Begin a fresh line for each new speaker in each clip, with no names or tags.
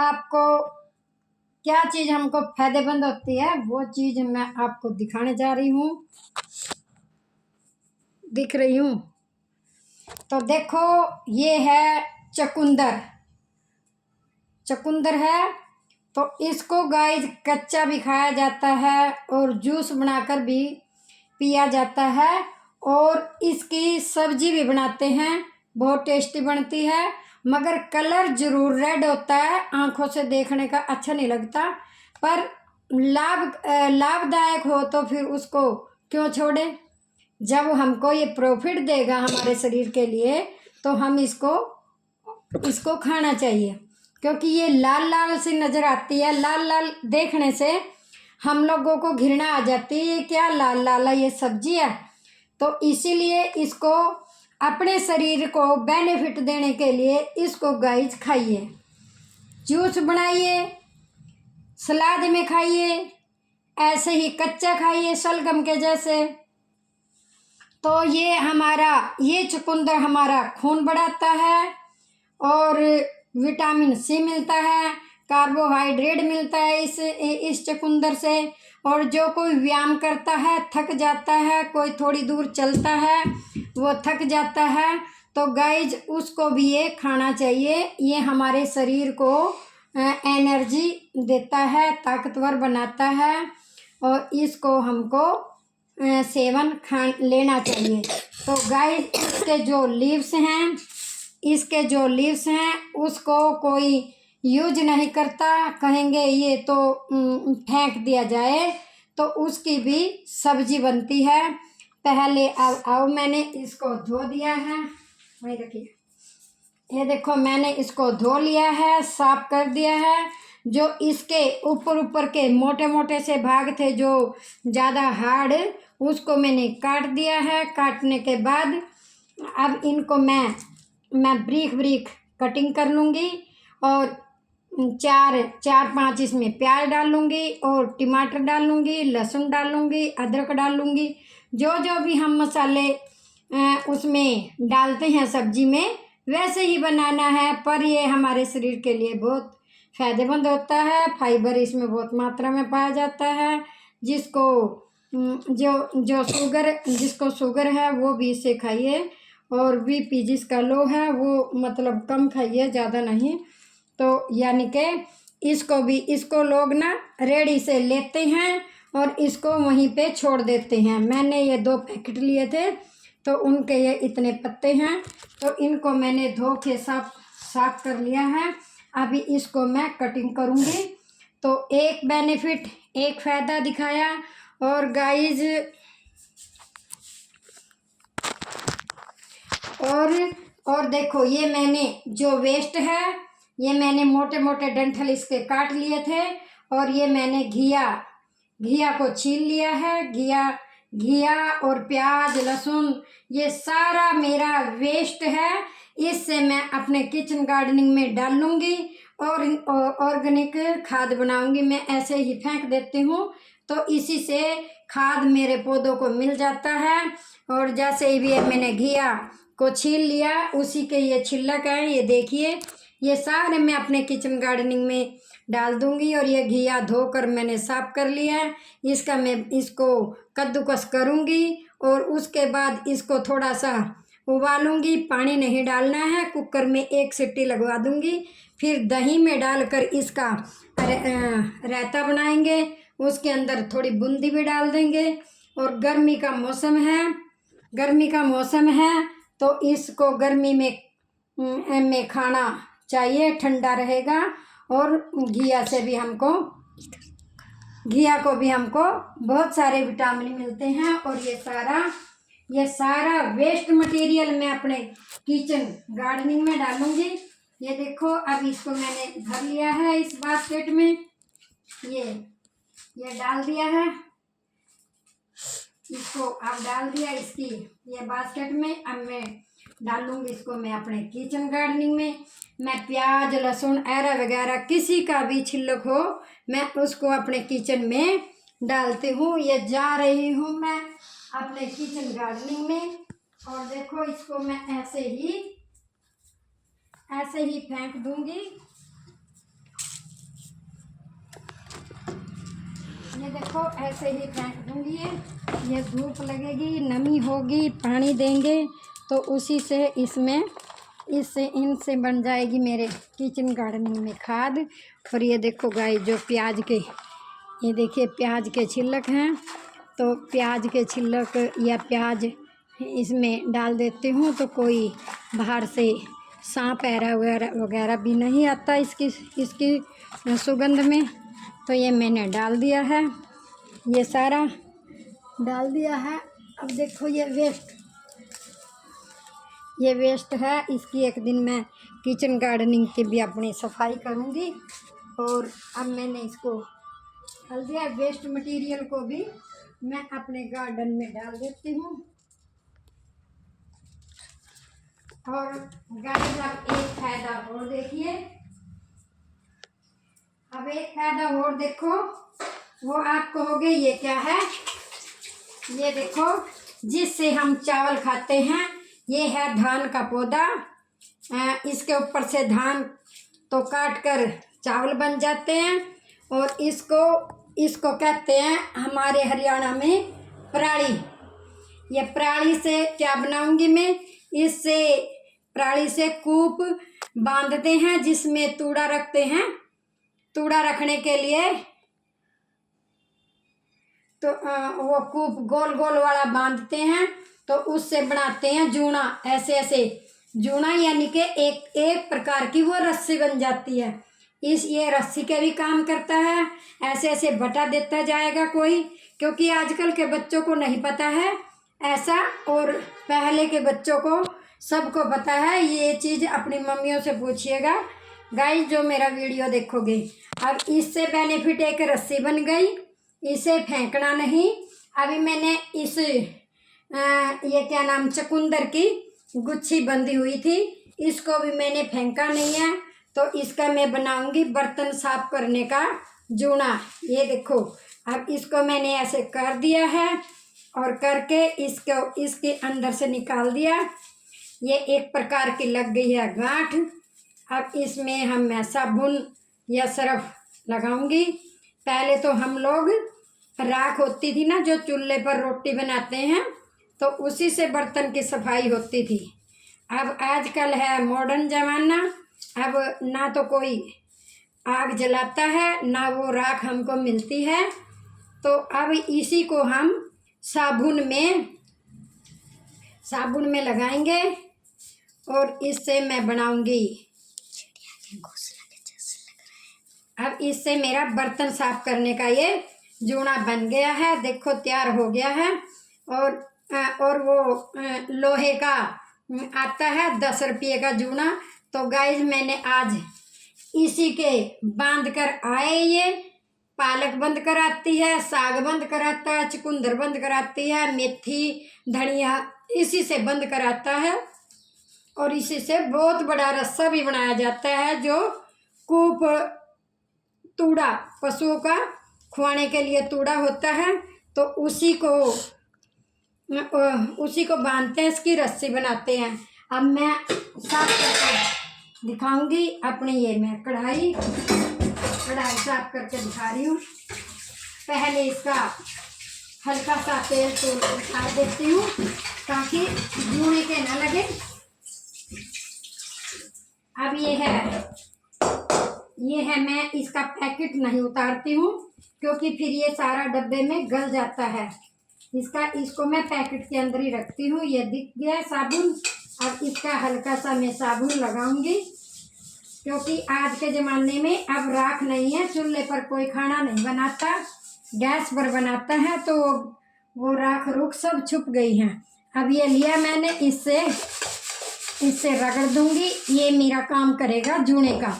आपको क्या चीज़ हमको फायदेमंद होती है वो चीज़ मैं आपको दिखाने जा रही हूँ। दिख रही हूँ तो देखो, ये है चुकंदर। चुकंदर है तो इसको गाइस कच्चा भी खाया जाता है और जूस बनाकर भी पिया जाता है, और इसकी सब्जी भी बनाते हैं, बहुत टेस्टी बनती है। मगर कलर जरूर रेड होता है, आंखों से देखने का अच्छा नहीं लगता, पर लाभदायक हो तो फिर उसको क्यों छोड़े। जब हमको ये प्रॉफिट देगा हमारे शरीर के लिए तो हम इसको खाना चाहिए, क्योंकि ये लाल लाल सी नज़र आती है। लाल लाल देखने से हम लोगों को घृणा आ जाती है, ये क्या लाल लाल है, ये सब्जी है। तो इसीलिए इसको अपने शरीर को बेनिफिट देने के लिए इसको गाइस खाइए, जूस बनाइए, सलाद में खाइए, ऐसे ही कच्चा खाइए शलगम के जैसे। तो ये चुकंदर हमारा खून बढ़ाता है और विटामिन सी मिलता है, कार्बोहाइड्रेट मिलता है इस चुकंदर से। और जो कोई व्यायाम करता है थक जाता है, कोई थोड़ी दूर चलता है वो थक जाता है, तो गाइज उसको भी ये खाना चाहिए। ये हमारे शरीर को एनर्जी देता है, ताकतवर बनाता है, और इसको हमको सेवन लेना चाहिए। तो गाइस इसके जो लीव्स हैं उसको कोई यूज नहीं करता, कहेंगे ये तो फेंक दिया जाए, तो उसकी भी सब्जी बनती है। पहले आओ मैंने इसको धो दिया है, वही रखिए, ये देखो मैंने इसको धो लिया है, साफ कर दिया है। जो इसके ऊपर के मोटे मोटे से भाग थे जो ज़्यादा हार्ड, उसको मैंने काट दिया है। काटने के बाद अब इनको मैं ब्रीक ब्रीक कटिंग कर लूँगी, और चार पांच इसमें प्याज डाल लूँगी, और टमाटर डाल लूँगी, लहसुन डाल लूँगी, अदरक डाल लूँगी। जो जो भी हम मसाले उसमें डालते हैं सब्जी में वैसे ही बनाना है, पर ये हमारे शरीर के लिए बहुत फ़ायदेमंद होता है। फाइबर इसमें बहुत मात्रा में पाया जाता है, जिसको शुगर है वो भी इसे खाइए, और बीपी जिसका लो है वो मतलब कम खाइए, ज़्यादा नहीं। तो यानी कि इसको लोग ना रेडी से लेते हैं और इसको वहीं पे छोड़ देते हैं। मैंने ये 2 पैकेट लिए थे तो उनके ये इतने पत्ते हैं, तो इनको मैंने धो के साफ कर लिया है। अभी इसको मैं कटिंग करूँगी। तो एक बेनिफिट, एक फ़ायदा दिखाया। और गाइज और देखो, ये मैंने जो वेस्ट है ये मैंने मोटे मोटे डंठल इसके काट लिए थे, और ये मैंने घिया को छील लिया है। घिया और प्याज लहसुन ये सारा मेरा वेस्ट है, इससे मैं अपने किचन गार्डनिंग में डाल लूँगी और ऑर्गेनिक खाद बनाऊंगी। मैं ऐसे ही फेंक देती हूँ तो इसी से खाद मेरे पौधों को मिल जाता है। और जैसे ही भी मैंने घिया को छील लिया, उसी के ये छिलक है, ये देखिए, ये सारे मैं अपने किचन गार्डनिंग में डाल दूंगी। और ये घिया धोकर मैंने साफ कर लिया है। मैं इसको कद्दूकस करूंगी और उसके बाद इसको थोड़ा सा उबालूंगी। पानी नहीं डालना है, कुकर में 1 सीटी लगवा दूंगी। फिर दही में डालकर इसका रायता बनाएंगे, उसके अंदर थोड़ी बूंदी भी डाल देंगे। और गर्मी का मौसम है तो इसको गर्मी में खाना चाहिए, ठंडा रहेगा। और घिया को भी हमको बहुत सारे विटामिन मिलते हैं। और ये सारा वेस्ट मटेरियल मैं अपने किचन गार्डनिंग में डालूंगी। ये देखो, अब इसको मैंने भर लिया है इस बास्केट में, ये डाल दिया है, इसको अब डाल दिया इसकी ये बास्केट में। अब मैं डालूंगी इसको मैं अपने किचन गार्डनिंग में। मैं प्याज लहसुन एरा वगैरह किसी का भी छिलक हो मैं उसको अपने किचन में डालती हूँ। ये जा रही हूँ मैं अपने किचन गार्डनिंग में, और देखो इसको मैं ऐसे ही फेंक दूंगी। देखो ऐसे ही फेंक दूँगी। ये धूप लगेगी, नमी होगी, पानी देंगे तो उसी से इससे इनसे बन जाएगी मेरे किचन गार्डनिंग में खाद। और ये देखो गाइस, जो प्याज के, ये देखिए प्याज के छिलक हैं, तो प्याज के छिलक या प्याज इसमें डाल देती हूँ तो कोई बाहर से सांप ऐरा वगैरह भी नहीं आता इसकी सुगंध में। तो ये मैंने डाल दिया है, ये सारा डाल दिया है। अब देखो ये वेस्ट है, इसकी एक दिन मैं किचन गार्डनिंग की भी अपनी सफाई करूँगी। और अब मैंने इसको डाल दिया, वेस्ट मटेरियल को भी मैं अपने गार्डन में डाल देती हूँ। और गाइस अब एक फायदा और देखिए, अब एक फायदा और देखो, वो आप कहोगे ये क्या है। ये देखो, जिससे हम चावल खाते हैं, ये है धान का पौधा। इसके ऊपर से धान तो काट कर चावल बन जाते हैं। और इसको कहते हैं हमारे हरियाणा में पराली। ये पराली से क्या बनाऊंगी मैं, इससे पराली से कूप बांधते हैं जिसमें तूड़ा रखते हैं। तूड़ा रखने के लिए तो वो कूप गोल गोल वाला बांधते हैं, तो उससे बनाते हैं जूना। ऐसे जूना यानी कि एक प्रकार की वो रस्सी बन जाती है। ये रस्सी के भी काम करता है। ऐसे बटा देता जाएगा कोई, क्योंकि आजकल के बच्चों को नहीं पता है ऐसा, और पहले के बच्चों को सबको पता है। ये चीज़ अपनी मम्मियों से पूछिएगा गाइस जो मेरा वीडियो देखोगे। अब इससे बेनिफिट एक रस्सी बन गई, इसे फेंकना नहीं। अभी मैंने ये क्या नाम, चुकंदर की गुच्छी बंधी हुई थी, इसको भी मैंने फेंका नहीं है। तो इसका मैं बनाऊंगी बर्तन साफ करने का जूना। ये देखो, अब इसको मैंने ऐसे कर दिया है और करके इसके अंदर से निकाल दिया। ये एक प्रकार की लग गई है गांठ। अब इसमें मैं साबुन या सरफ लगाऊंगी। पहले तो हम लोग राख होती थी ना, जो चूल्हे पर रोटी बनाते हैं, तो उसी से बर्तन की सफाई होती थी। अब आजकल है मॉडर्न ज़माना, अब ना तो कोई आग जलाता है ना वो राख हमको मिलती है। तो अब इसी को हम साबुन में लगाएंगे और इससे मैं बनाऊंगी। अब इससे मेरा बर्तन साफ करने का ये जूना बन गया है। देखो तैयार हो गया है। और वो लोहे का आता है 10 रुपये का जूना। तो गाइज मैंने आज इसी के बांध कर आए। ये पालक बंद कराती है, साग बंद कराता है, चुकंदर बंद कराती है, मेथी धनिया इसी से बंद कराता है। और इसी से बहुत बड़ा रस्सा भी बनाया जाता है, जो कूप तूड़ा पशुओं का खुआने के लिए तूड़ा होता है, तो उसी को बांधते हैं, इसकी रस्सी बनाते हैं। अब मैं साफ करके दिखाऊंगी अपनी। ये मैं कढ़ाई साफ करके दिखा रही हूँ। पहले इसका हल्का सा तेल दिखा देती हूँ ताकि जूने के ना लगे। अब ये है मैं इसका पैकेट नहीं उतारती हूँ, क्योंकि फिर ये सारा डब्बे में गल जाता है। इसको मैं पैकेट के अंदर ही रखती हूँ। ये दिख गया साबुन। अब इसका हल्का सा मैं साबुन लगाऊंगी, क्योंकि आज के ज़माने में अब राख नहीं है, चूल्हे पर कोई खाना नहीं बनाता, गैस पर बनाता है, तो वो राख रूख सब छुप गई हैं। अब ये लिया मैंने, इससे रगड़ दूंगी। ये मेरा काम करेगा जूने का।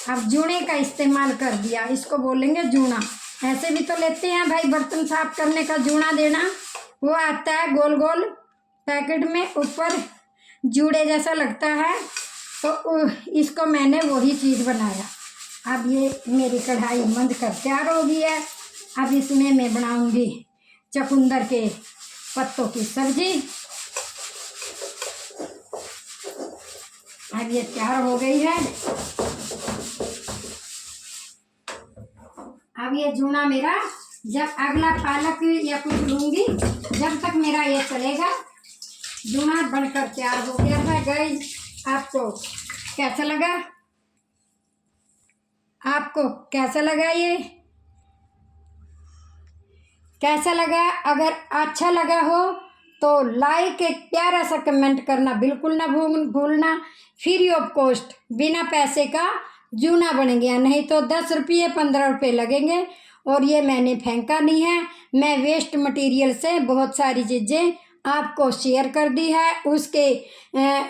अब जूने का इस्तेमाल कर दिया, इसको बोलेंगे जूना। ऐसे भी तो लेते हैं भाई बर्तन साफ करने का जूना देना, वो आता है गोल गोल पैकेट में, ऊपर जूड़े जैसा लगता है। तो इसको मैंने वही चीज़ बनाया। अब ये मेरी कढ़ाई बंद कर तैयार हो गई है। अब इसमें मैं बनाऊंगी चुकंदर के पत्तों की सब्जी। अब ये तैयार हो गई है। अब ये जूना मेरा जब अगला पालक या कुछ लूँगी, जब तक मेरा ये चलेगा। जूना बनकर तैयार हो गया है गाइस। आपको कैसा लगा? आपको कैसा लगा ये? कैसा लगा? अगर अच्छा लगा हो तो लाइक, एक प्यारा सा कमेंट करना बिल्कुल ना भूलना। फ्री ऑफ कॉस्ट, बिना पैसे का जूना बन गया। नहीं तो 10 रुपये 15 रुपये लगेंगे। और ये मैंने फेंका नहीं है, मैं वेस्ट मटेरियल से बहुत सारी चीज़ें आपको शेयर कर दी है। उसके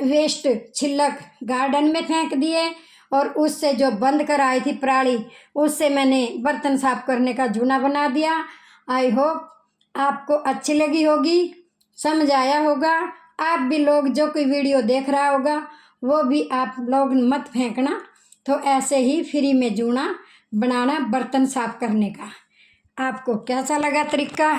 वेस्ट छिलक गार्डन में फेंक दिए, और उससे जो बंद कराई थी पराली, उससे मैंने बर्तन साफ करने का जूना बना दिया। आई होप आपको अच्छी लगी होगी, समझ आया होगा। आप भी लोग जो कोई वीडियो देख रहा होगा, वो भी आप लोग मत फेंकना। तो ऐसे ही फ्री में जूना बनाना बर्तन साफ करने का। आपको कैसा लगा तरीका?